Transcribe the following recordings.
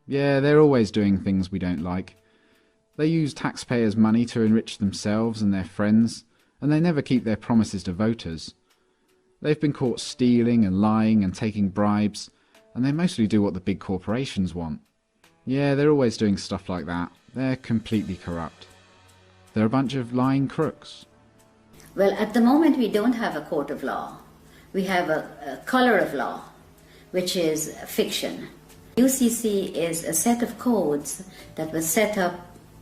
Yeah, they're always doing things we don't like. They use taxpayers' money to enrich themselves and their friends, and they never keep their promises to voters. They've been caught stealing and lying and taking bribes, and they mostly do what the big corporations want. Yeah, they're always doing stuff like that. They're completely corrupt. They're a bunch of lying crooks. Well, at the moment we don't have a court of law. We have a color of law, which is fiction. UCC is a set of codes that was set up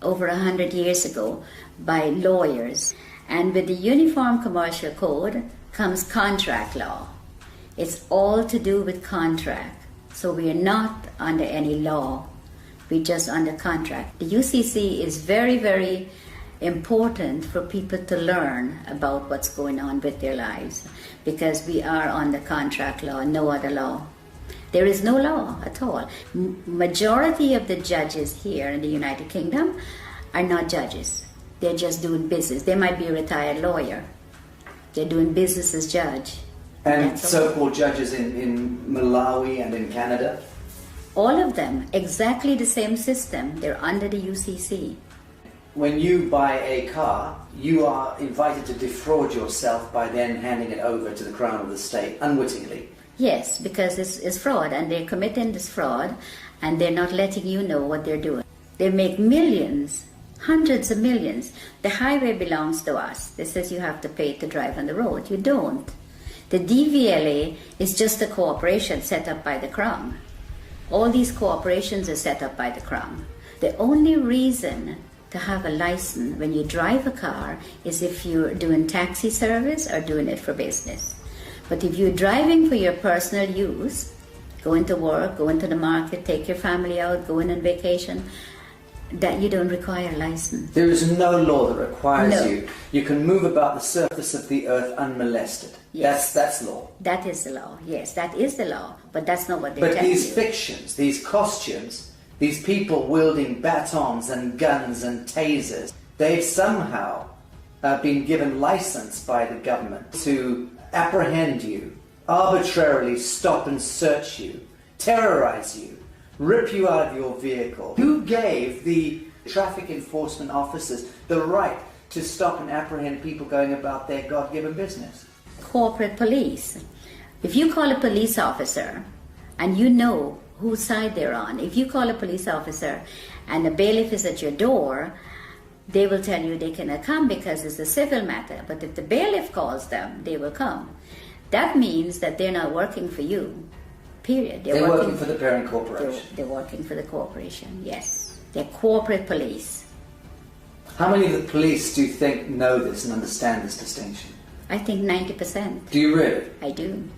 over 100 years ago by lawyers. And with the Uniform Commercial Code comes contract law. It's all to do with contract. So we are not under any law. We're just under contract. The UCC is very, very important for people to learn about what's going on with their lives, because we are under contract law, no other law. There is no law at all. Majority of the judges here in the United Kingdom are not judges. They're just doing business. They might be a retired lawyer. They're doing business as judge. And so-called judges in Malawi and in Canada? All of them, exactly the same system. They're under the UCC. When you buy a car, you are invited to defraud yourself by then handing it over to the Crown of the State, unwittingly. Yes, because it's fraud, and they're committing this fraud, and they're not letting you know what they're doing. They make millions, hundreds of millions. The highway belongs to us. This says you have to pay to drive on the road. You don't. The DVLA is just a corporation set up by the Crown. All these corporations are set up by the Crown. The only reason to have a license when you drive a car is if you're doing taxi service or doing it for business. But if you're driving for your personal use, going to work, going to the market, take your family out, going on vacation, that you don't require a license. There is no law that requires No. you. You can move about the surface of the earth unmolested. Yes. That's law. That is the law. Yes, that is the law. But that's not what they're But telling these you. fictions, these costumes, these people wielding batons and guns and tasers, they've somehow been given license by the government to apprehend you, arbitrarily stop and search you, terrorize you, rip you out of your vehicle. Who gave the traffic enforcement officers the right to stop and apprehend people going about their God-given business? Corporate police. If you call a police officer and you know whose side they're on, if you call a police officer and the bailiff is at your door, they will tell you they cannot come because it's a civil matter. But if the bailiff calls them, they will come. That means that they're not working for you, period. They're working for the parent corporation. They're working for the corporation, yes. They're corporate police. How many of the police do you think know this and understand this distinction? I think 90%. Do you really? I do.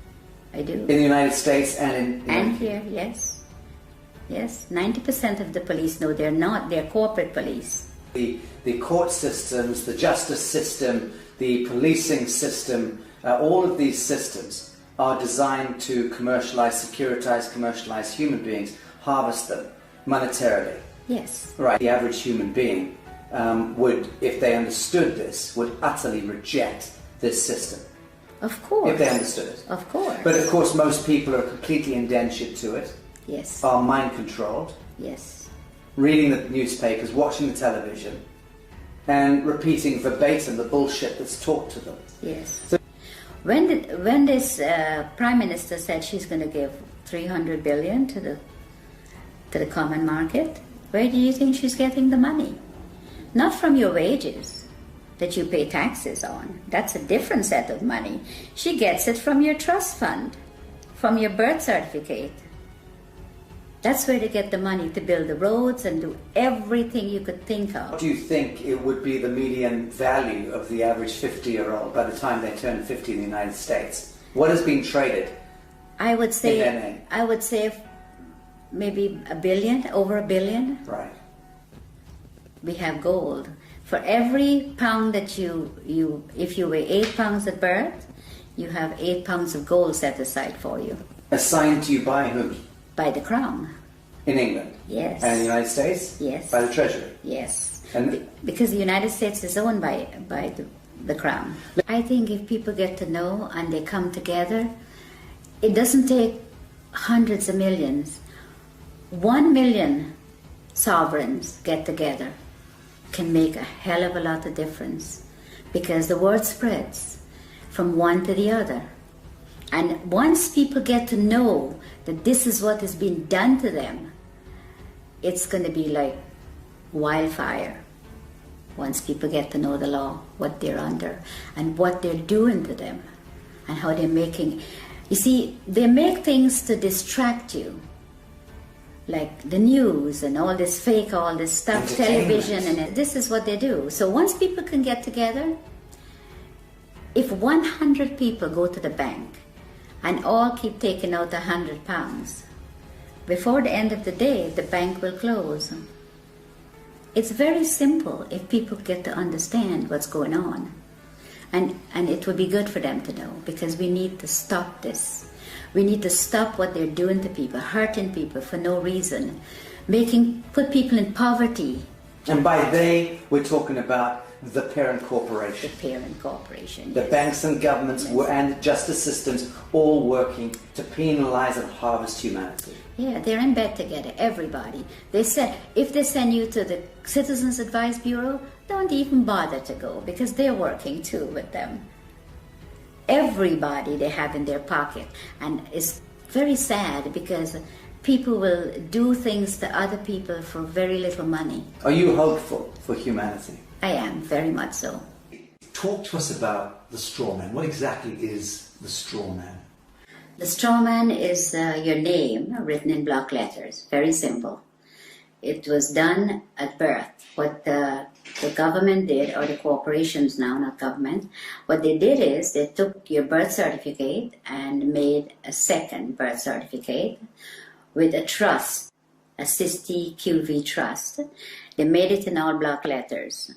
I do. In the United States and in... And here, yes. Yes, 90% of the police know they're corporate police. The court systems, the justice system, the policing system, all of these systems are designed to securitize, commercialize human beings, harvest them monetarily. Yes. Right. The average human being would, if they understood this, would utterly reject this system. Of course. If they understood it. Of course. But of course most people are completely indentured to it. Yes. Are mind controlled. Yes. Reading the newspapers, watching the television, and repeating verbatim the bullshit that's taught to them. Yes. So, when this Prime Minister said she's going to give 300 billion to the common market, where do you think she's getting the money? Not from your wages that you pay taxes on. That's a different set of money. She gets it from your trust fund, from your birth certificate. That's where they get the money to build the roads and do everything you could think of. what do you think it would be the median value of the average 50-year-old by the time they turn 50 in the United States? What is being traded? I would say, in their name? Maybe $1 billion, over $1 billion. Right. We have gold. For every pound that if you weigh 8 pounds at birth, you have 8 pounds of gold set aside for you. Assigned to you by whom? By the Crown. In England? Yes. And in the United States? Yes. By the Treasury? Yes. And because the United States is owned by the Crown. I think if people get to know and they come together, it doesn't take hundreds of millions. 1 million sovereigns get together can make a hell of a lot of difference, because the word spreads from one to the other. And once people get to know that this is what is being done to them, it's going to be like wildfire. Once people get to know the law, what they're under, and what they're doing to them, and how they're making... You see, they make things to distract you, like the news and all this fake, all this stuff, television, and this is what they do. So once people can get together, if 100 people go to the bank and all keep taking out £100, before the end of the day, the bank will close. It's very simple if people get to understand what's going on. And it would be good for them to know, because we need to stop this. We need to stop what they're doing to people, hurting people for no reason, put people in poverty. And by they, we're talking about the parent corporation. The parent corporation, The yes. banks and governments and justice systems all working to penalize and harvest humanity. Yeah, they're in bed together, everybody. They said, if they send you to the Citizens Advice Bureau, don't even bother to go, because they're working too with them. Everybody they have in their pocket. And it's very sad, because people will do things to other people for very little money. Are you hopeful for humanity? I am, very much so. Talk to us about the Strawman. What exactly is the Strawman? The Strawman is your name written in block letters. Very simple. It was done at birth. What the government did, or the corporations now, not government, what they did is they took your birth certificate and made a second birth certificate with a trust, a Sisti QV trust. They made it in all block letters.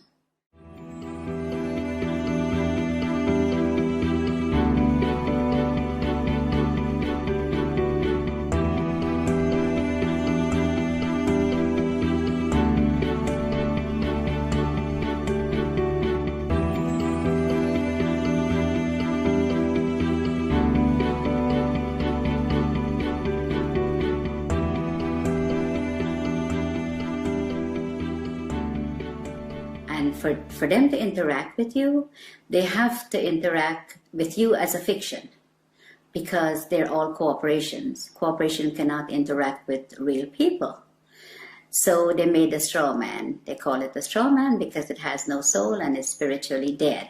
And for them to interact with you, they have to interact with you as a fiction, because they're all corporations. Corporation cannot interact with real people. So they made a straw man. They call it a straw man because it has no soul and is spiritually dead.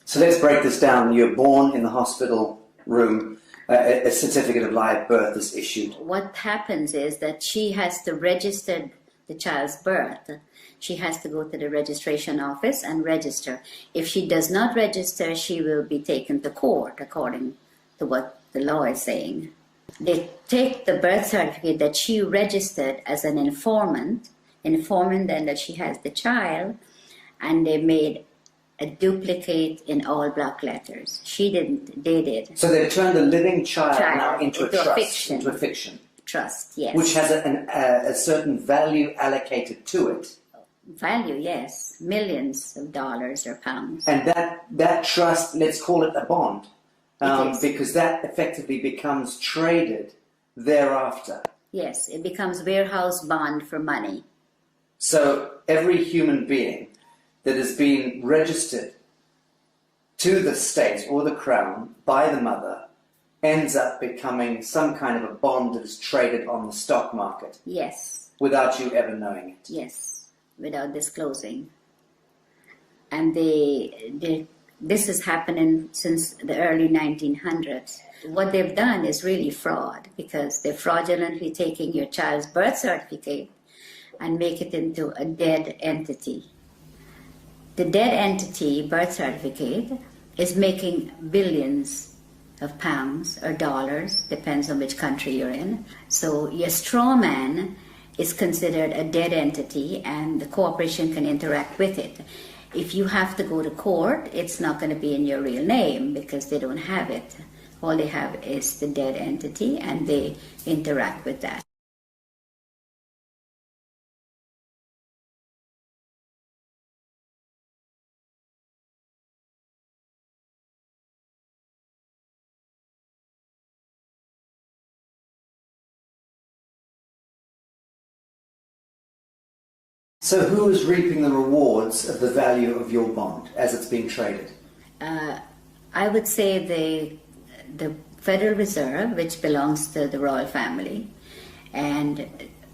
So let's break this down. You're born in the hospital room. A certificate of live birth is issued. What happens is that she has to register the child's birth. She has to go to the registration office and register. If she does not register, she will be taken to court, according to what the law is saying. They take the birth certificate that she registered as an informant, informing then that she has the child, and they made a duplicate in all block letters. She didn't, they did. So they've turned a living child now into a trust, fiction. into a fiction. Trust, yes. Which has a certain value allocated to it. Value, yes. Millions of dollars or pounds. And that trust, let's call it a bond, because that effectively becomes traded thereafter. Yes, it becomes warehouse bond for money. So every human being that has been registered to the state or the crown by the mother ends up becoming some kind of a bond that is traded on the stock market. Yes. Without you ever knowing it. Yes, without disclosing. And this is happening since the early 1900s. What they've done is really fraud, because they're fraudulently taking your child's birth certificate and make it into a dead entity. The dead entity birth certificate is making billions of pounds or dollars, depends on which country you're in. So your straw man is considered a dead entity, and the corporation can interact with it. If you have to go to court, it's not going to be in your real name, because they don't have it. All they have is the dead entity, and they interact with that. So who is reaping the rewards of the value of your bond as it's being traded? I would say the Federal Reserve, which belongs to the royal family, and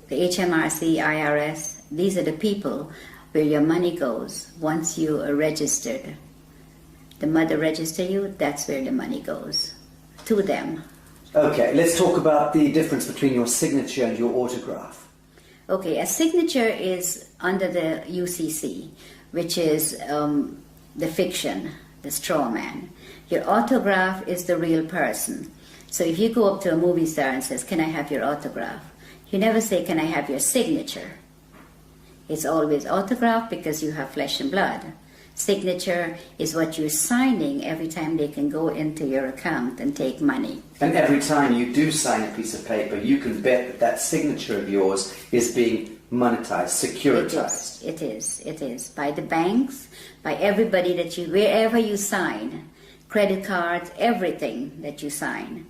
the HMRC, IRS, these are the people where your money goes once you are registered. The mother register you, that's where the money goes, to them. Okay, let's talk about the difference between your signature and your autograph. Okay, a signature is under the UCC, which is the fiction, the Strawman. Your autograph is the real person. So if you go up to a movie star and says, "Can I have your autograph?" You never say, "Can I have your signature?" It's always autograph because you have flesh and blood. Signature is what you're signing every time they can go into your account and take money. And every time you do sign a piece of paper, you can bet that that signature of yours is being monetized, securitized. It is. By the banks, by everybody that you, wherever you sign, credit cards, everything that you sign,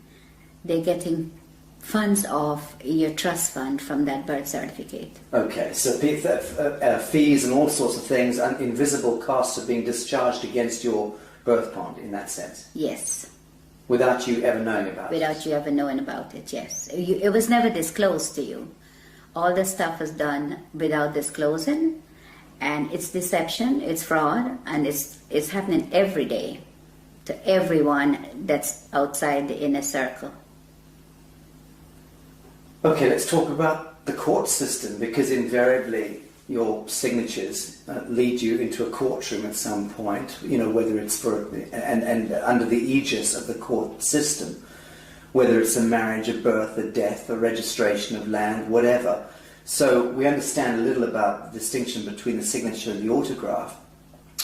they're getting funds off your trust fund from that birth certificate. Okay, so fees and all sorts of things, and invisible costs are being discharged against your birth bond in that sense? Yes. Without you ever knowing about it? Without you ever knowing about it, yes. It was never disclosed to you. All the stuff was done without disclosing, and it's deception, it's fraud, and it's happening every day to everyone that's outside the inner circle. Okay, let's talk about the court system, because invariably your signatures lead you into a courtroom at some point, you know, whether it's for, and under the aegis of the court system, whether it's a marriage, a birth, a death, a registration of land, whatever. So we understand a little about the distinction between the signature and the autograph.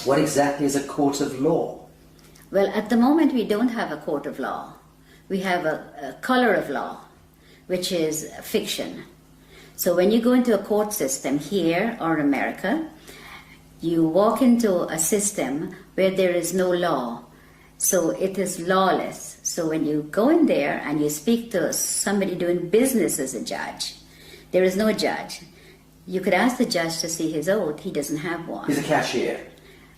What exactly is a court of law? Well, at the moment we don't have a court of law. We have a color of law, which is fiction. So when you go into a court system here or America, you walk into a system where there is no law. So it is lawless. So when you go in there and you speak to somebody doing business as a judge, there is no judge. You could ask the judge to see his oath. He doesn't have one. He's a cashier.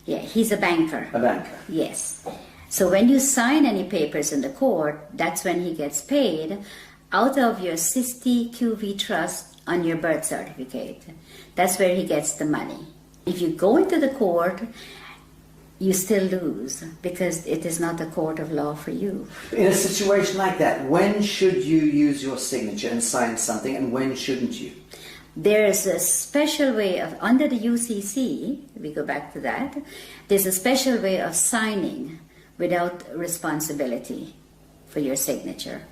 Yeah, he's a banker. A banker. Yes. So when you sign any papers in the court, that's when he gets paid out of your 60 QV trust on your birth certificate. That's where he gets the money. If you go into the court, you still lose because it is not a court of law for you. In a situation like that, when should you use your signature and sign something, and when shouldn't you? There is a special way of, under the UCC, we go back to that, there's a special way of signing without responsibility for your signature.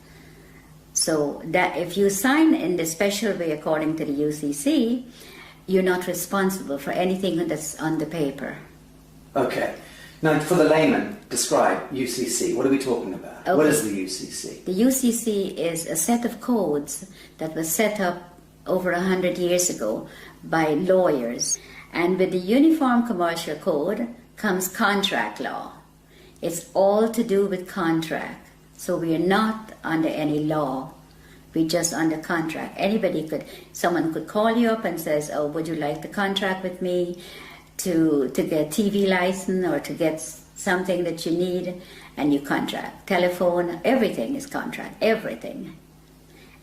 So that if you sign in the special way according to the UCC, you're not responsible for anything that's on the paper. Okay. Now, for the layman, describe UCC. What are we talking about? Okay. What is the UCC? The UCC is a set of codes that was set up over 100 years ago by lawyers. And with the Uniform Commercial Code comes contract law. It's all to do with contract. So we are not under any law. We're just under contract. Someone could call you up and says, "Oh, would you like to contract with me to get TV license or to get something that you need?" And you contract. Telephone, everything is contract, everything.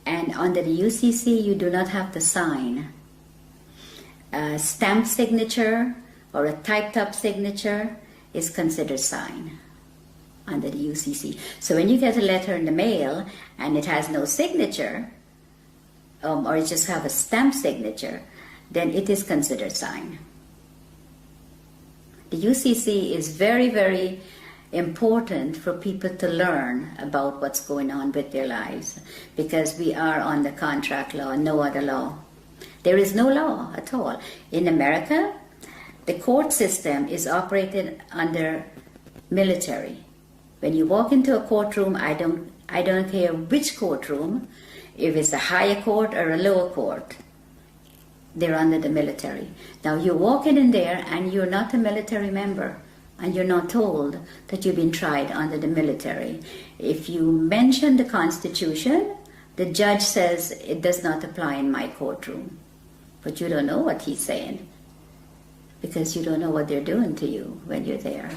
And under the UCC, you do not have to sign. A stamped signature or a typed up signature is considered sign under the UCC. So when you get a letter in the mail and it has no signature, or you just have a stamped signature, then it is considered sign. The UCC is very, very important for people to learn about what's going on with their lives, because we are on the contract law, no other law. There is no law at all. In America, the court system is operated under military. When you walk into a courtroom, I don't care which courtroom, if it's a higher court or a lower court, they're under the military. Now you walk in there and you're not a military member, and you're not told that you've been tried under the military. If you mention the Constitution, the judge says it does not apply in my courtroom. But you don't know what he's saying. because you don't know what they're doing to you when you're there.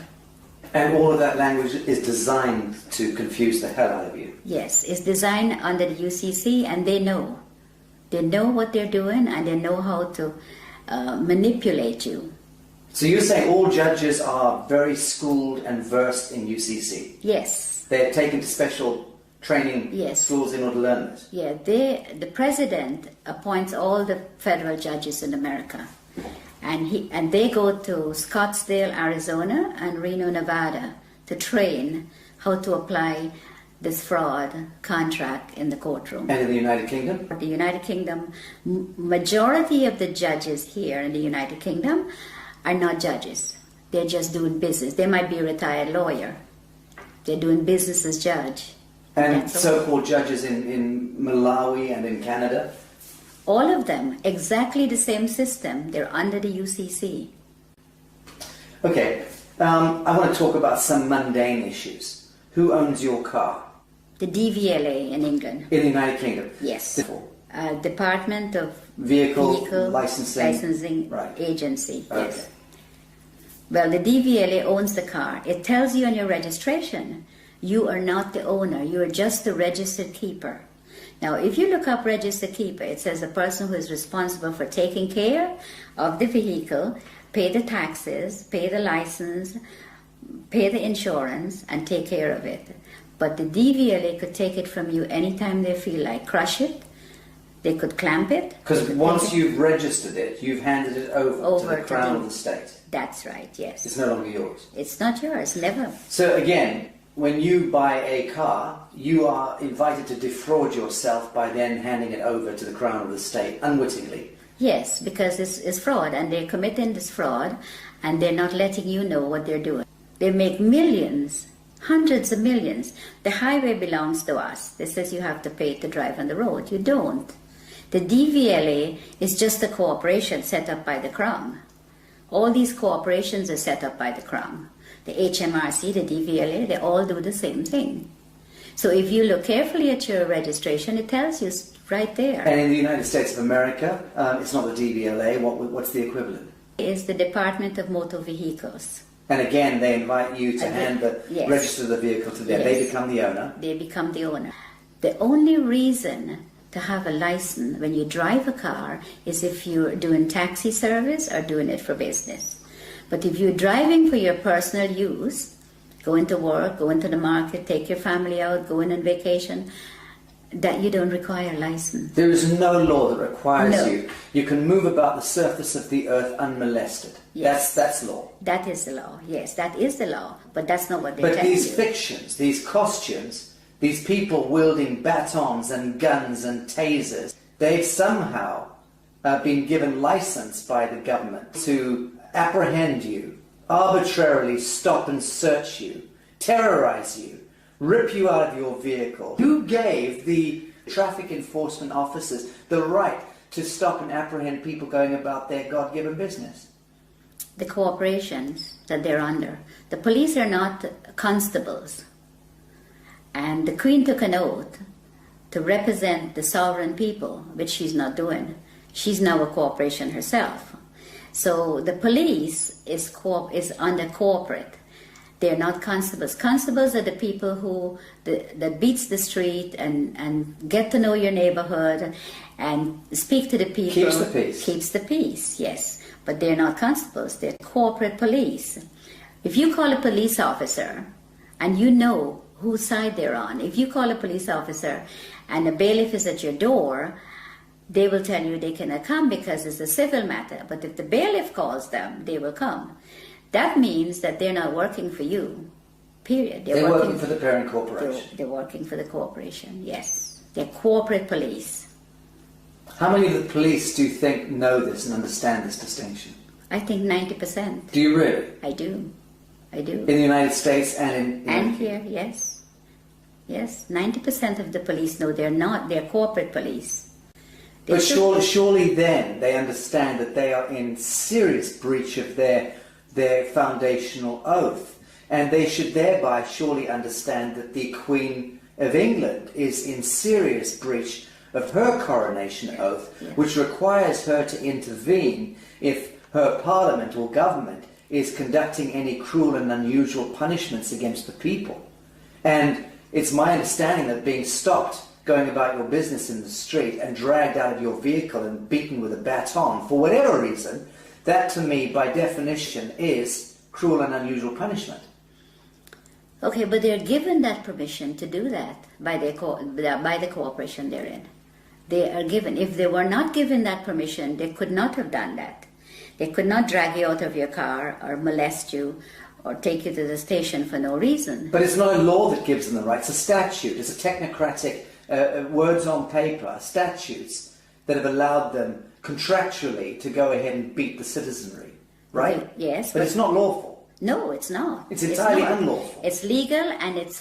And all of that language is designed to confuse the hell out of you. Yes, it's designed under the UCC, and they know. They know what they're doing, and they know how to manipulate you. So you're saying all judges are very schooled and versed in UCC? Yes. They're taken to special training schools in order to learn this? Yeah, the president appoints all the federal judges in America. And they go to Scottsdale, Arizona and Reno, Nevada to train how to apply this fraud contract in the courtroom. And in the United Kingdom? The United Kingdom, majority of the judges here in the United Kingdom are not judges. They're just doing business. They might be a retired lawyer. They're doing business as judge. And so-called judges in Malawi and in Canada? All of them, exactly the same system. They're under the UCC. Okay, I want to talk about some mundane issues. Who owns your car? The DVLA in England. In the United Kingdom? Yes. Department of Vehicle Licensing right. Agency. Okay. Yes. Well, the DVLA owns the car. It tells you on your registration, you are not the owner. You are just the registered keeper. Now, if you look up registered keeper, it says a person who is responsible for taking care of the vehicle, pay the taxes, pay the license, pay the insurance, and take care of it. But the DVLA could take it from you anytime they feel like. Crush it. They could clamp it. Because once you've registered it, you've handed it over to the Crown of the state. That's right, yes. It's no longer yours. It's not yours, never. So again, when you buy a car, you are invited to defraud yourself by then handing it over to the Crown of the state, unwittingly. Yes, because it's fraud, and they're committing this fraud, and they're not letting you know what they're doing. They make millions, hundreds of millions. The highway belongs to us. It says you have to pay to drive on the road. You don't. The DVLA is just a corporation set up by the Crown. All these corporations are set up by the Crown. The HMRC, the DVLA, they all do the same thing. So if you look carefully at your registration, it tells you right there. And in the United States of America, it's not the DVLA. What's the equivalent? It's the Department of Motor Vehicles. And again, they invite you to register the vehicle to them. Yes. They become the owner. They become the owner. The only reason to have a license when you drive a car is if you're doing taxi service or doing it for business. But if you're driving for your personal use, going to work, going to the market, take your family out, going on vacation, that you don't require a license. There is no law that requires No. you. You can move about the surface of the earth unmolested. Yes. That's law. That is the law. Yes, that is the law. But that's not what they're But telling these you. fictions, these costumes, these people wielding batons and guns and tasers, they've somehow been given license by the government to apprehend you, arbitrarily stop and search you, terrorize you, rip you out of your vehicle. Who gave the traffic enforcement officers the right to stop and apprehend people going about their God-given business? The corporations that they're under. The police are not constables. And the Queen took an oath to represent the sovereign people, which she's not doing. She's now a corporation herself. So the police is under corporate. They're not constables. Constables are the people who that beats the street and get to know your neighborhood and speak to the people. Keeps the peace. Keeps the peace, yes. But they're not constables. They're corporate police. If you call a police officer and you know whose side they're on, if you call a police officer and a bailiff is at your door, they will tell you they cannot come because it's a civil matter. But if the bailiff calls them, they will come. That means that they're not working for you, period. They're working for the parent corporation. They're working for the corporation, yes. They're corporate police. How many of the police do you think know this and understand this distinction? I think 90%. Do you really? I do. I do. In the United States and in... And here, yes. Yes, 90% of the police know they're corporate police. But surely then they understand that they are in serious breach of their foundational oath. And they should thereby surely understand that the Queen of England is in serious breach of her coronation oath, Yes. which requires her to intervene if her parliament or government is conducting any cruel and unusual punishments against the people. And it's my understanding that being stopped going about your business in the street and dragged out of your vehicle and beaten with a baton for whatever reason, that to me by definition is cruel and unusual punishment. Okay, but they're given that permission to do that by the corporation they're in. They are given. If they were not given that permission, they could not have done that. They could not drag you out of your car or molest you or take you to the station for no reason. But it's not a law that gives them the right. It's a statute. It's a technocratic words on paper, statutes that have allowed them contractually to go ahead and beat the citizenry, right? Yes. But it's not lawful. No, it's not. It's entirely not. unlawful. It's legal and it's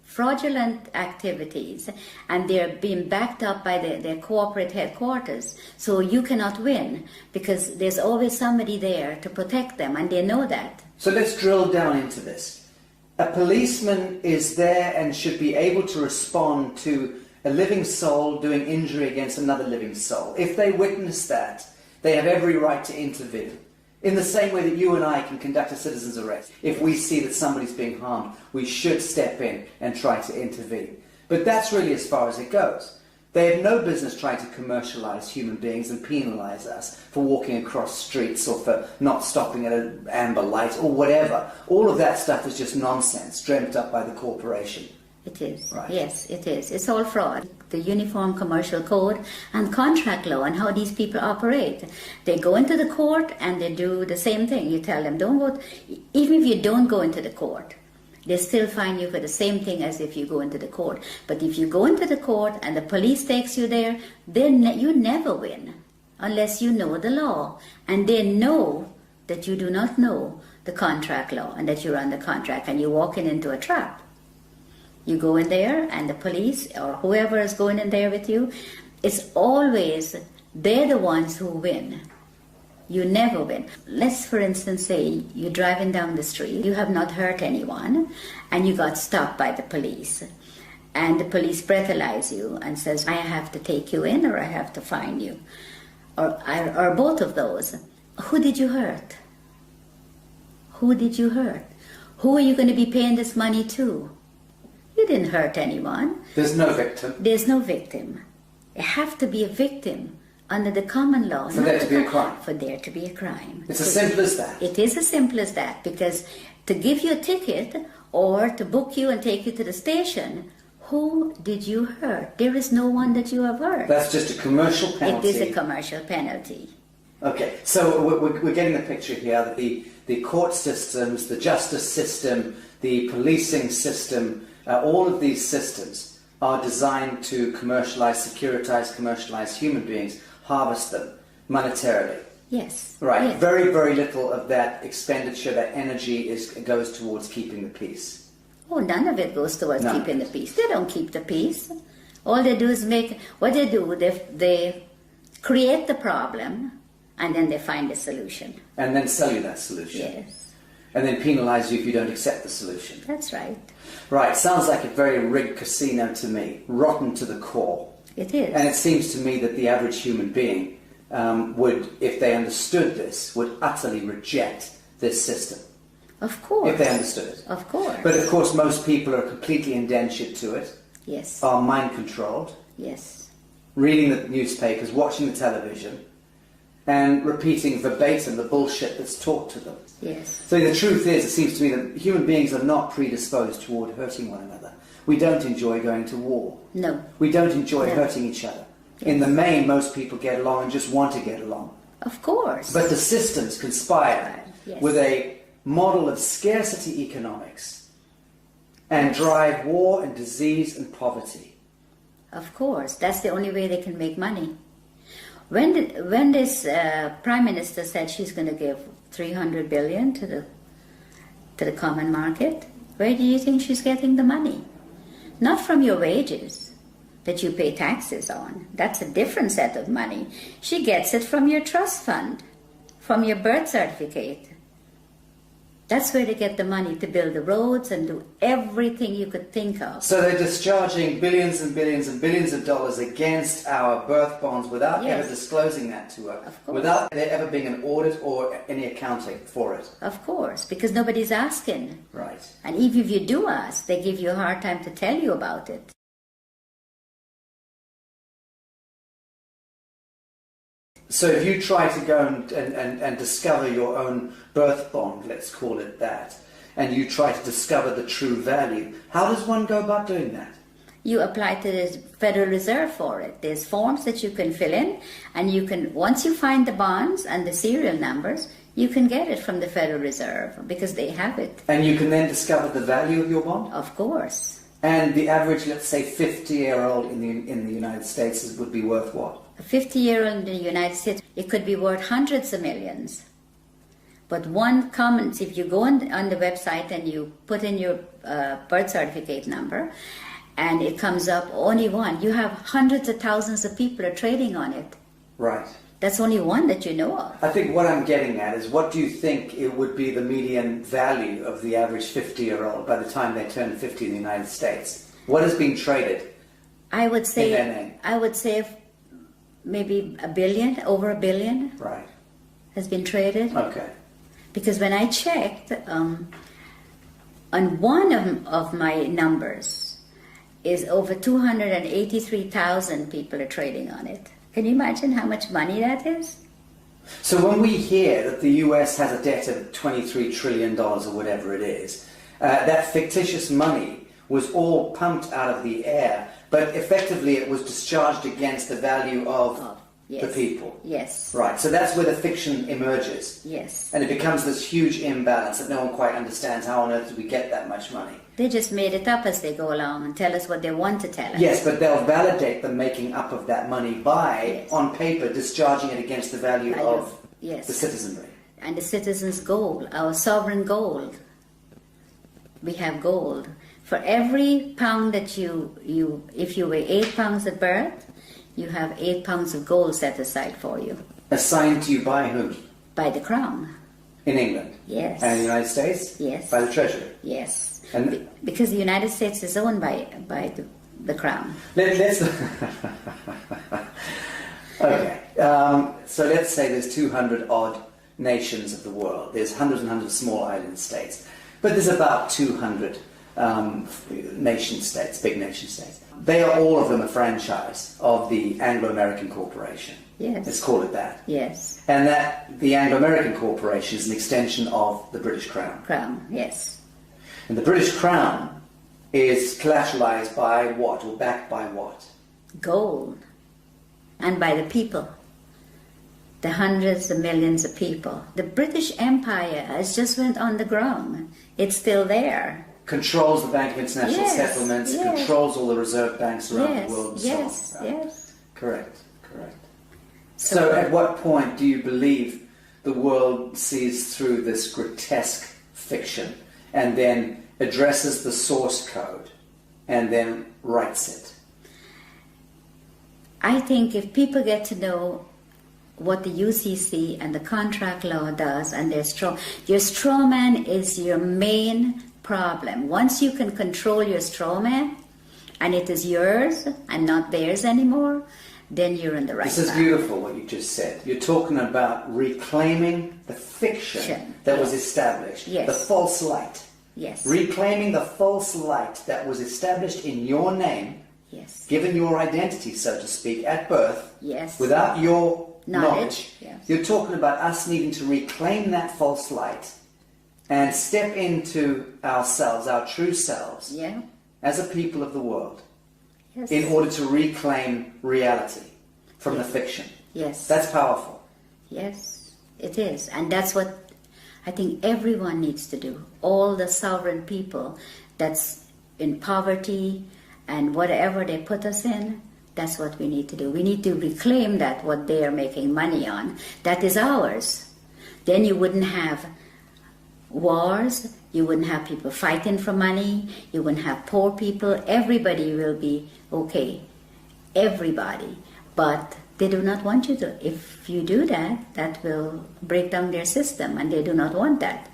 fraudulent activities, and they're being backed up by their corporate headquarters. So you cannot win because there's always somebody there to protect them, and they know that. So let's drill down into this. A policeman is there and should be able to respond to a living soul doing injury against another living soul. If they witness that, they have every right to intervene. In the same way that you and I can conduct a citizen's arrest. If we see that somebody's being harmed, we should step in and try to intervene. But that's really as far as it goes. They have no business trying to commercialise human beings and penalise us for walking across streets or for not stopping at an amber light or whatever. All of that stuff is just nonsense, dreamt up by the corporation. It is. Right. Yes, it is. It's all fraud. The Uniform Commercial Code and contract law and how these people operate. They go into the court and they do the same thing. You tell them, don't go, even if you don't go into the court, they still fine you for the same thing as if you go into the court. But if you go into the court and the police takes you there, then you never win unless you know the law. And they know that you do not know the contract law and that you're under contract and you're walking into a trap. You go in there and the police or whoever is going in there with you, it's always they're the ones who win. You never win. Let's, for instance, say you're driving down the street, you have not hurt anyone, and you got stopped by the police. And the police breathalyze you and says, I have to take you in or I have to fine you. Or both of those. Who did you hurt? Who did you hurt? Who are you going to be paying this money to? You didn't hurt anyone. There's no victim. There's no victim. You have to be a victim under the common law. For there to be a crime. For there to be a crime. It's as simple as that. It is as simple as that, because to give you a ticket or to book you and take you to the station, who did you hurt? There is no one that you have hurt. That's just a commercial penalty. It is a commercial penalty. Okay, so we're getting the picture here that the court systems, the justice system, the policing system, all of these systems are designed to commercialize human beings, harvest them monetarily. Yes. Right. Yes. Very, very little of that expenditure, that energy goes towards keeping the peace. Oh, none of it goes towards None. keeping the peace. They don't keep the peace. All they do is they create the problem and then they find a solution. And then sell you that solution. Yes. And then penalise you if you don't accept the solution. That's right. Right, sounds like a very rigged casino to me, rotten to the core. It is. And it seems to me that the average human being would, if they understood this, would utterly reject this system. Of course. If they understood it. Of course. But of course most people are completely indentured to it, Yes. are mind controlled, Yes. reading the newspapers, watching the television, and repeating verbatim the bullshit that's taught to them. Yes. So the truth is, it seems to me that human beings are not predisposed toward hurting one another. We don't enjoy going to war. No. We don't enjoy No. hurting each other. In the main, most people get along and just want to get along. Of course. But the systems conspire Yes. with a model of scarcity economics and drive war and disease and poverty. Of course. That's the only way they can make money. When this Prime Minister said she's going to give 300 billion to the common market, where do you think she's getting the money? Not from your wages that you pay taxes on. That's a different set of money. She gets it from your trust fund, from your birth certificate. That's where they get the money to build the roads and do everything you could think of. So they're discharging billions and billions and billions of dollars against our birth bonds without ever disclosing that to us, without there ever being an audit or any accounting for it. Of course, because nobody's asking. Right. And even if you do ask, they give you a hard time to tell you about it. So if you try to go and discover your own birth bond, let's call it that, and you try to discover the true value, how does one go about doing that? You apply to the Federal Reserve for it. There's forms that you can fill in, and you can, once you find the bonds and the serial numbers, you can get it from the Federal Reserve because they have it. And you can then discover the value of your bond? Of course. And the average, let's say, 50-year-old in the United States would be worth what? A 50-year-old in the United States, it could be worth hundreds of millions. But one comment, if you go on the website and you put in your birth certificate number, and it comes up only one, you have hundreds of thousands of people are trading on it. Right. That's only one that you know of. I think what I'm getting at is, what do you think it would be the median value of the average 50-year-old by the time they turn 50 in the United States? What is being traded? I would say, in their name? I would say maybe $1 billion, over $1 billion. Right. Has been traded. Okay. Because when I checked, on one of my numbers is over 283,000 people are trading on it. Can you imagine how much money that is? So when we hear that the US has a debt of $23 trillion or whatever it is, that fictitious money was all pumped out of the air, but effectively it was discharged against the value of the people. Yes. Right, so that's where the fiction emerges. Yes. And it becomes this huge imbalance that no one quite understands. How on earth do we get that much money? They just made it up as they go along and tell us what they want to tell us. Yes, but they'll validate the making up of that money by, on paper, discharging it against the value of the citizenry. And the citizens' gold, our sovereign gold. We have gold. For every pound that if you weigh 8 pounds at birth, you have 8 pounds of gold set aside for you. Assigned to you by whom? By the Crown. In England? Yes. And in the United States? Yes. By the Treasury? Yes. And because the United States is owned by the Crown. Let's okay. So let's say there's 200 odd nations of the world. There's hundreds and hundreds of small island states. But there's about 200 nation states, big nation states. They are all of them a franchise of the Anglo-American Corporation. Yes. Let's call it that. Yes. And that the Anglo-American Corporation is an extension of the British Crown. Crown, yes. And the British Crown is collateralized by what, or backed by what? Gold. And by the people. The hundreds of millions of people. The British Empire has just went on the ground. It's still there. Controls the Bank of International Settlements, controls all the reserve banks around the world and so on. Yes. Correct. So at what point do you believe the world sees through this grotesque fiction and then addresses the source code and then writes it? I think if people get to know what the UCC and the contract law does, and your strawman is your main problem. Once you can control your strawman, and it is yours and not theirs anymore, then you're in the right path. This is beautiful what you just said. You're talking about reclaiming the fiction that was established, the false light. Yes. Reclaiming the false light that was established in your name, given your identity, so to speak, at birth, without your knowledge. You're talking about us needing to reclaim that false light and step into ourselves, our true selves, as a people of the world, in order to reclaim reality from the fiction. Yes. That's powerful. Yes, it is. And that's what I think everyone needs to do. All the sovereign people that's in poverty and whatever they put us in, that's what we need to do. We need to reclaim that, what they are making money on. That is ours. Then you wouldn't have wars, you wouldn't have people fighting for money, you wouldn't have poor people. Everybody will be okay. Everybody. But they do not want you to. If you do that, that will break down their system, and they do not want that.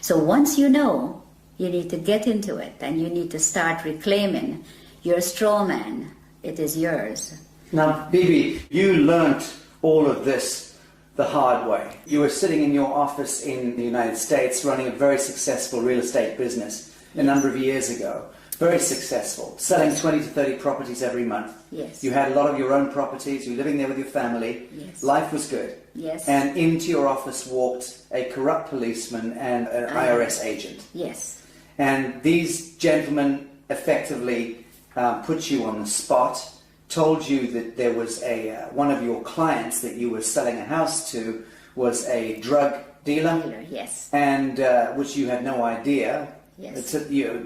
So once you know, you need to get into it and you need to start reclaiming your strawman. It is yours. Now, Bibi, you learnt all of this the hard way. You were sitting in your office in the United States running a very successful real estate business a number of years ago. Very successful, selling 20 to 30 properties every month. Yes. You had a lot of your own properties, you were living there with your family. Yes. Life was good. Yes. And into your office walked a corrupt policeman and an IRS agent. Yes. And these gentlemen effectively put you on the spot, told you that there was one of your clients that you were selling a house to was a drug dealer. Yes. And which you had no idea. Yes.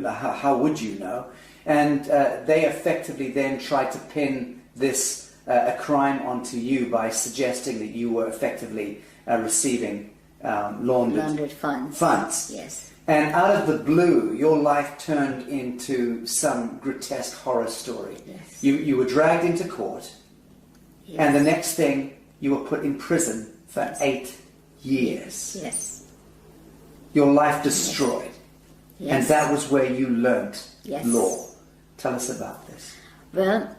How would you know? And they effectively then tried to pin this a crime onto you by suggesting that you were effectively receiving laundered funds. Yes. And out of the blue, your life turned into some grotesque horror story. Yes. You were dragged into court, Yes. and the next thing you were put in prison for 8 years. Yes. Your life destroyed. Yes. And that was where you learnt Yes. law. Tell us about this. Well,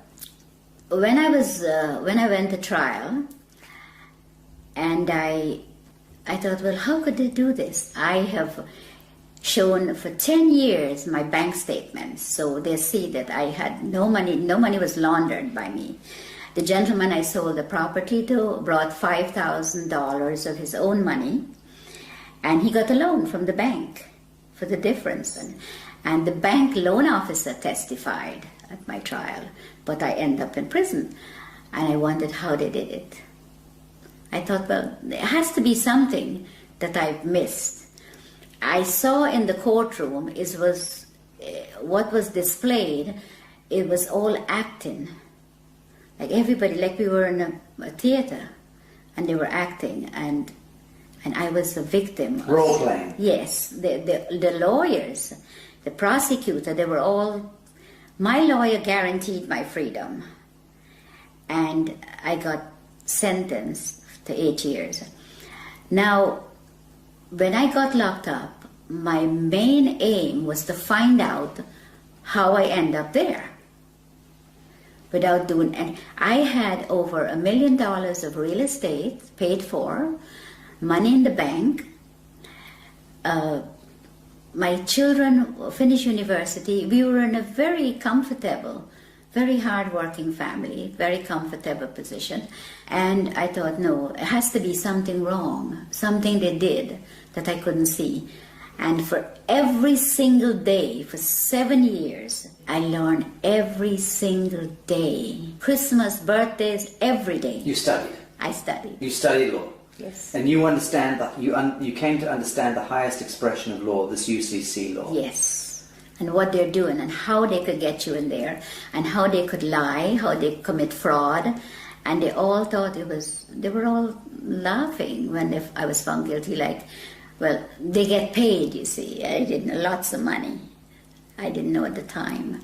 when I went to trial, and I thought, well, how could they do this? I have shown for 10 years my bank statements, so they see that I had no money was laundered by me. The gentleman I sold the property to brought $5,000 of his own money, and he got a loan from the bank for the difference. And the bank loan officer testified at my trial, but I ended up in prison. And I wondered how they did it. I thought, well, there has to be something that I've missed. I saw in the courtroom, what was displayed, it was all acting. Like everybody, like we were in a theater, and they were acting, and I was a victim. Role playing. Yes, the lawyers, the prosecutor, they were all. My lawyer guaranteed my freedom, and I got sentenced to 8 years. Now, when I got locked up, my main aim was to find out how I end up there. Without doing, and I had over $1 million of real estate paid for, money in the bank. My children finished university. We were in a very comfortable, very hard-working family, very comfortable position. And I thought, no, it has to be something wrong, something they did that I couldn't see. And for every single day, for 7 years, I learned every single day. Christmas, birthdays, every day. You studied. I studied. You studied law. Yes. And you understand that you came to understand the highest expression of law, this UCC law. Yes. And what they're doing and how they could get you in there and how they could lie, how they commit fraud. And they all thought they were all laughing when I was found guilty, like, well, they get paid, you see. I didn't, lots of money. I didn't know at the time.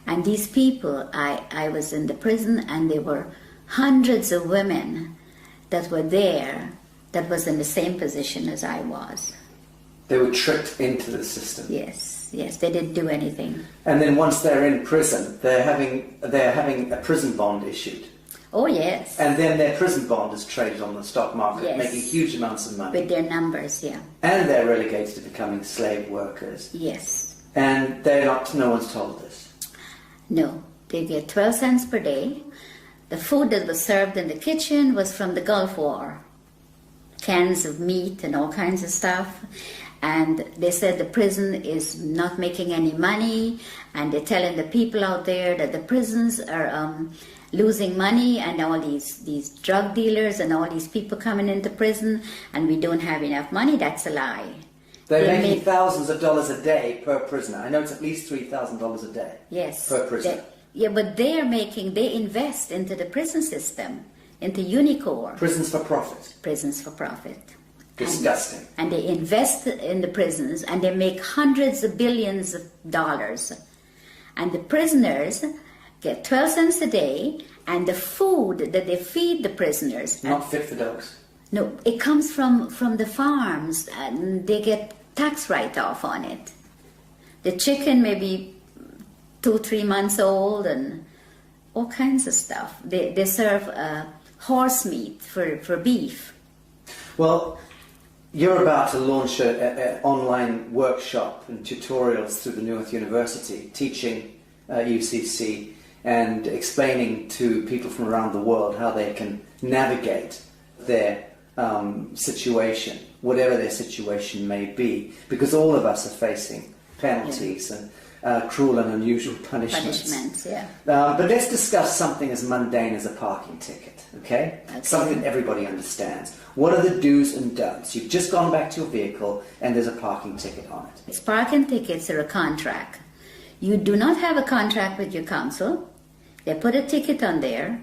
And these people, I was in the prison, and there were hundreds of women that were there that was in the same position as I was. They were tricked into the system. Yes, they didn't do anything. And then once they're in prison, they're having a prison bond issued. Oh, yes. And then their prison bond is traded on the stock market, Yes. making huge amounts of money. With their numbers, yeah. And they're relegated to becoming slave workers. Yes. And no one's told this. No, they get 12 cents per day. The food that was served in the kitchen was from the Gulf War. Cans of meat and all kinds of stuff. And they said the prison is not making any money, and they're telling the people out there that the prisons are losing money, and all these drug dealers and all these people coming into prison, and we don't have enough money. That's a lie. They're making thousands of dollars a day per prisoner. I know it's at least $3,000 a day. Yes. Per prisoner. But they invest into the prison system, into Unicore. Prisons for profit. Prisons for profit. Disgusting. And they invest in the prisons, and they make hundreds of billions of dollars. And the prisoners get 12 cents a day, and the food that they feed the prisoners... Not fit for dogs. No, it comes from the farms, and they get tax write-off on it. The chicken may be 2-3 months old and all kinds of stuff. They serve horse meat for beef. Well, you're about to launch an online workshop and tutorials through the Newark University, teaching UCC and explaining to people from around the world how they can navigate their situation, whatever their situation may be, because all of us are facing penalties and cruel and unusual punishments. Yeah. But let's discuss something as mundane as a parking ticket, okay? Something that everybody understands. What are the do's and don'ts? You've just gone back to your vehicle and there's a parking ticket on it. It's parking tickets are a contract. You do not have a contract with your council. They put a ticket on there.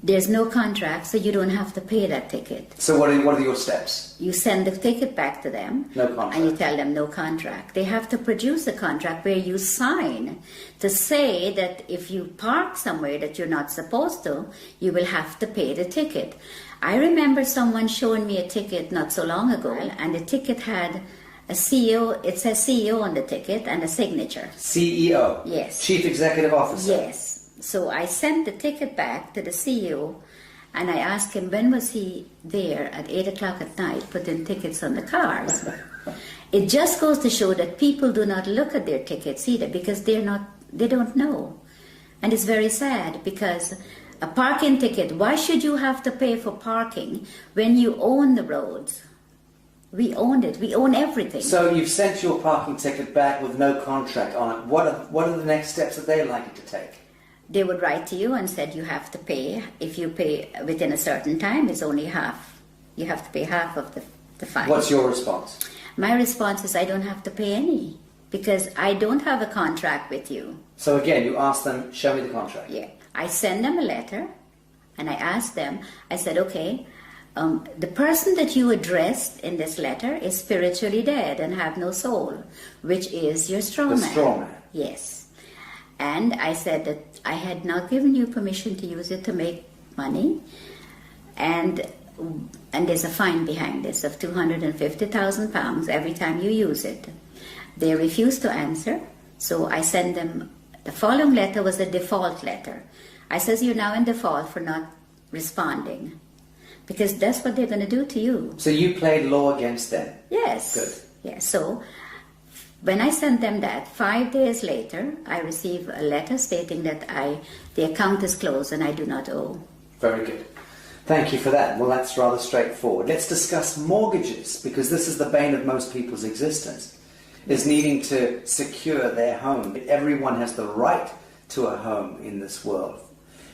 There's no contract, so you don't have to pay that ticket. So what are your steps? You send the ticket back to them. No contract. And you tell them no contract. They have to produce a contract where you sign to say that if you park somewhere that you're not supposed to, you will have to pay the ticket. I remember someone showing me a ticket not so long ago, and the ticket had a CEO, it says CEO on the ticket and a signature. CEO? Yes. Chief Executive Officer? Yes. So I sent the ticket back to the CEO and I asked him when was he there at 8 o'clock at night putting tickets on the cars. It just goes to show that people do not look at their tickets either because they don't know. And it's very sad because a parking ticket, why should you have to pay for parking when you own the roads? We own it. We own everything. So you've sent your parking ticket back with no contract on it. What are the next steps that they'd like you to take? They would write to you and said you have to pay. If you pay within a certain time, it's only half. You have to pay half of the fine. What's your response? My response is I don't have to pay any because I don't have a contract with you. So again, you ask them, show me the contract. Yeah. I send them a letter and I ask them, I said, okay, the person that you addressed in this letter is spiritually dead and have no soul, which is your strawman. The strawman. Yes. And I said that I had not given you permission to use it to make money, and there's a fine behind this of £250,000 every time you use it. They refused to answer, so I sent them, the following letter was a default letter. I says, you're now in default for not responding, because that's what they're going to do to you. So you played law against them? Yes. Good. Yes, so when I sent them that, 5 days later, I received a letter stating that the account is closed and I do not owe. Very good. Thank you for that. Well, that's rather straightforward. Let's discuss mortgages, because this is the bane of most people's existence, is needing to secure their home. Everyone has the right to a home in this world.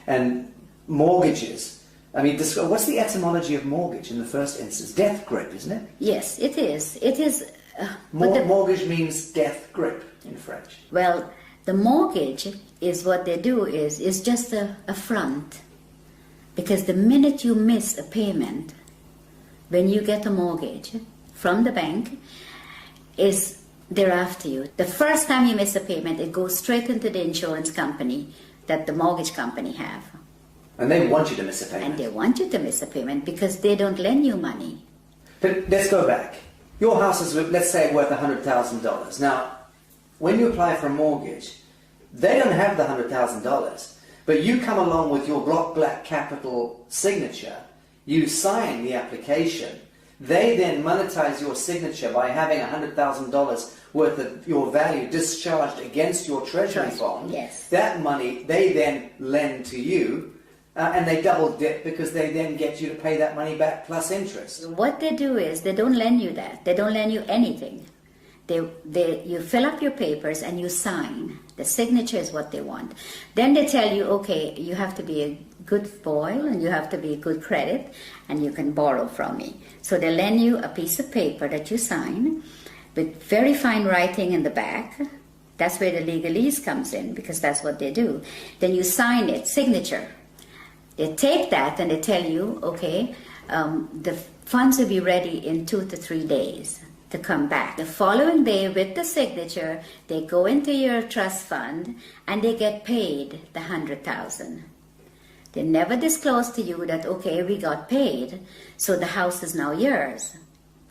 And mortgages, I mean, what's the etymology of mortgage in the first instance? Death grip, isn't it? Yes, it is. It is. Mortgage means death grip in French. Well, the mortgage is what they do is just a front. Because the minute you miss a payment, when you get a mortgage from the bank, they're after you. The first time you miss a payment, it goes straight into the insurance company that the mortgage company have. And they want you to miss a payment. And they want you to miss a payment because they don't lend you money. But let's go back. Your house is, let's say, worth $100,000. Now, when you apply for a mortgage, they don't have the $100,000, but you come along with your block black capital signature, you sign the application, they then monetize your signature by having $100,000 worth of your value discharged against your treasury bond. Yes. That money they then lend to you, and they double dip because they then get you to pay that money back plus interest. What they do is they don't lend you that. They don't lend you anything. You fill up your papers and you sign. The signature is what they want. Then they tell you, okay, you have to be a good boy and you have to be good credit and you can borrow from me. So they lend you a piece of paper that you sign with very fine writing in the back. That's where the legalese comes in because that's what they do. Then you sign it, signature. They take that and they tell you, okay, the funds will be ready in 2 to 3 days to come back. The following day with the signature, they go into your trust fund and they get paid the $100,000. They never disclose to you that, okay, we got paid, so the house is now yours.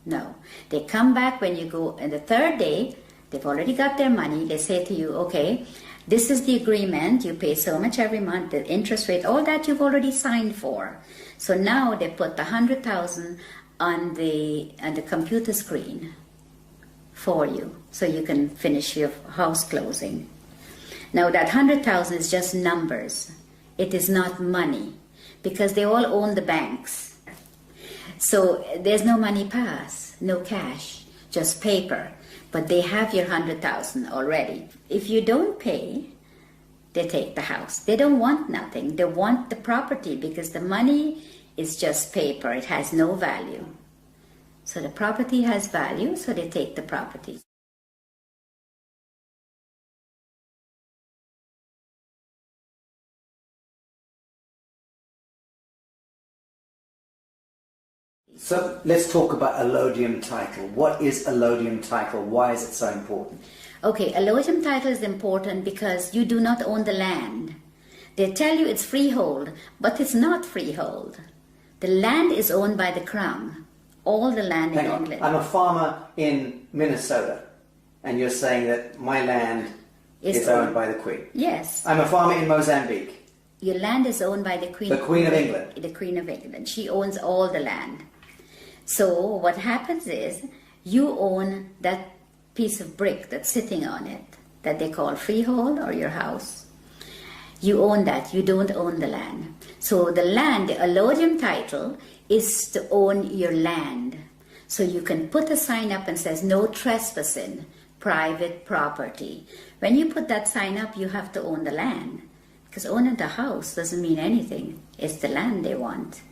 No. They come back when you go, and the third day, they've already got their money. They say to you, okay, this is the agreement. You pay so much every month, the interest rate, all that you've already signed for. So now they put the 100,000 on the computer screen for you, so you can finish your house closing. Now that 100,000 is just numbers. It is not money, because they all own the banks. So there's no money pass, no cash, just paper. But they have your 100,000 already. If you don't pay, they take the house. They don't want nothing. They want the property, because the money is just paper. It has no value. So the property has value, so they take the property. So let's talk about allodium title. What is allodium title? Why is it so important? Okay, allodium title is important because you do not own the land. They tell you it's freehold, but it's not freehold. The land is owned by the Crown. All the land in England. I'm a farmer in Minnesota, and you're saying that my land is owned by the Queen. Yes. I'm a farmer in Mozambique. Your land is owned by the Queen. The Queen of England. The Queen of England. She owns all the land. So what happens is you own that piece of brick that's sitting on it that they call freehold or your house. You own that. You don't own the land. So the land, the allodium title, is to own your land. So you can put a sign up and says no trespassing, private property. When you put that sign up, you have to own the land. Because owning the house doesn't mean anything. It's the land they want.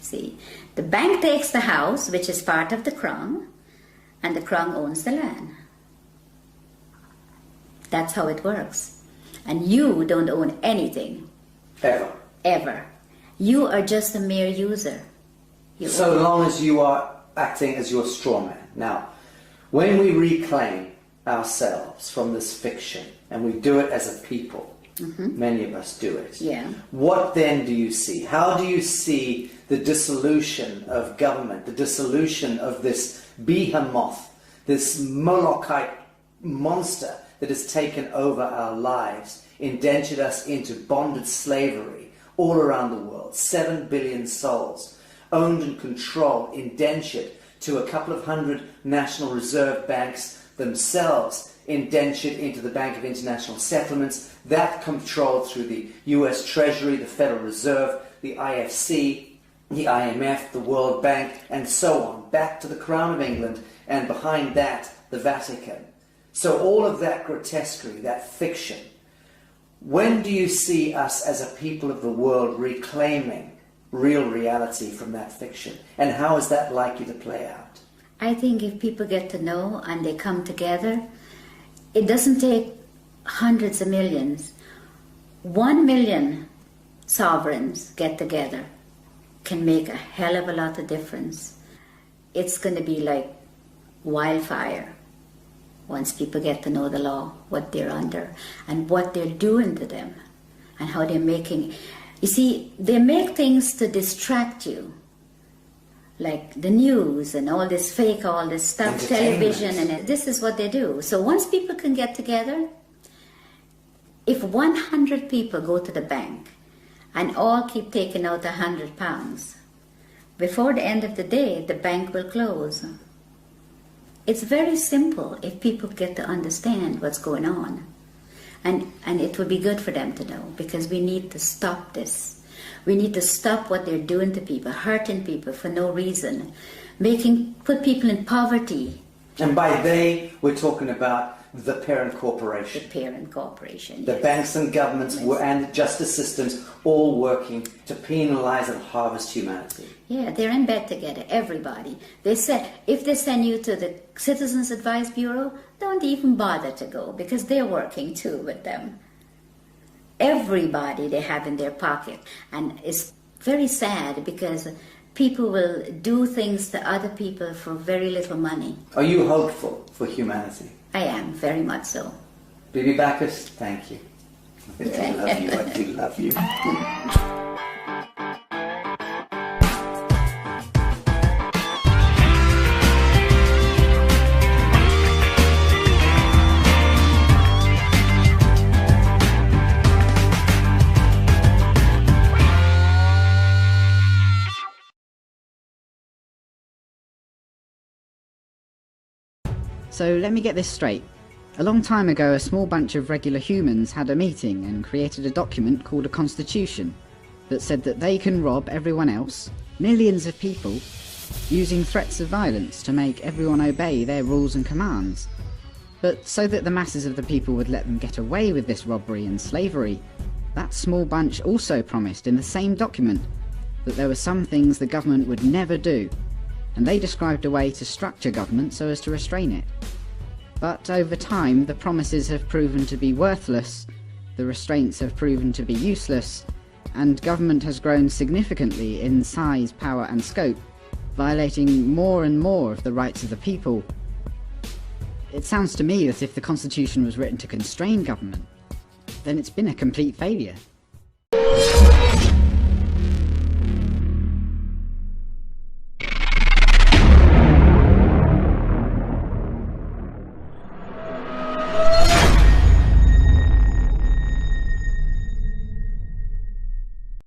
See, the bank takes the house, which is part of the Crown, and the Crown owns the land. That's how it works. And you don't own anything. Ever. Ever. You are just a mere user. So long as you are acting as your straw man. Now, when we reclaim ourselves from this fiction, and we do it as a people, many of us do it, what then do you see? How do you see the dissolution of government, the dissolution of this behemoth, this Molochite monster that has taken over our lives, indentured us into bonded slavery all around the world, 7 billion souls, owned and controlled, indentured to a couple of hundred National Reserve banks themselves, indentured into the Bank of International Settlements, that controlled through the US Treasury, the Federal Reserve, the IFC, the IMF, the World Bank, and so on, back to the Crown of England, and behind that, the Vatican. So all of that grotesquerie, that fiction, when do you see us as a people of the world reclaiming real reality from that fiction? And how is that likely to play out? I think if people get to know and they come together, it doesn't take hundreds of millions. 1 million sovereigns get together can make a hell of a lot of difference. It's going to be like wildfire once people get to know the law, what they're under, and what they're doing to them, and how they're making... You see, they make things to distract you, like the news and all this fake, all this stuff, television, and this is what they do. So once people can get together, if 100 people go to the bank and all keep taking out £100, before the end of the day, the bank will close. It's very simple if people get to understand what's going on. And it would be good for them to know, because we need to stop this. We need to stop what they're doing to people, hurting people for no reason, put people in poverty. And by they, we're talking about the parent corporation. The parent corporation, The banks and governments and justice systems all working to penalize and harvest humanity. Yeah, they're in bed together, everybody. They said, if they send you to the Citizens Advice Bureau, don't even bother to go, because they're working too with them. Everybody they have in their pocket. And it's very sad, because people will do things to other people for very little money. Are you hopeful for humanity? I am, very much so. Bibi Bacchus, thank you. I love you, I do love you. So let me get this straight. A long time ago, a small bunch of regular humans had a meeting and created a document called a constitution that said that they can rob everyone else, millions of people, using threats of violence to make everyone obey their rules and commands. But so that the masses of the people would let them get away with this robbery and slavery, that small bunch also promised in the same document that there were some things the government would never do, and they described a way to structure government so as to restrain it. But over time, the promises have proven to be worthless, the restraints have proven to be useless, and government has grown significantly in size, power and scope, violating more and more of the rights of the people. It sounds to me that if the Constitution was written to constrain government, then it's been a complete failure.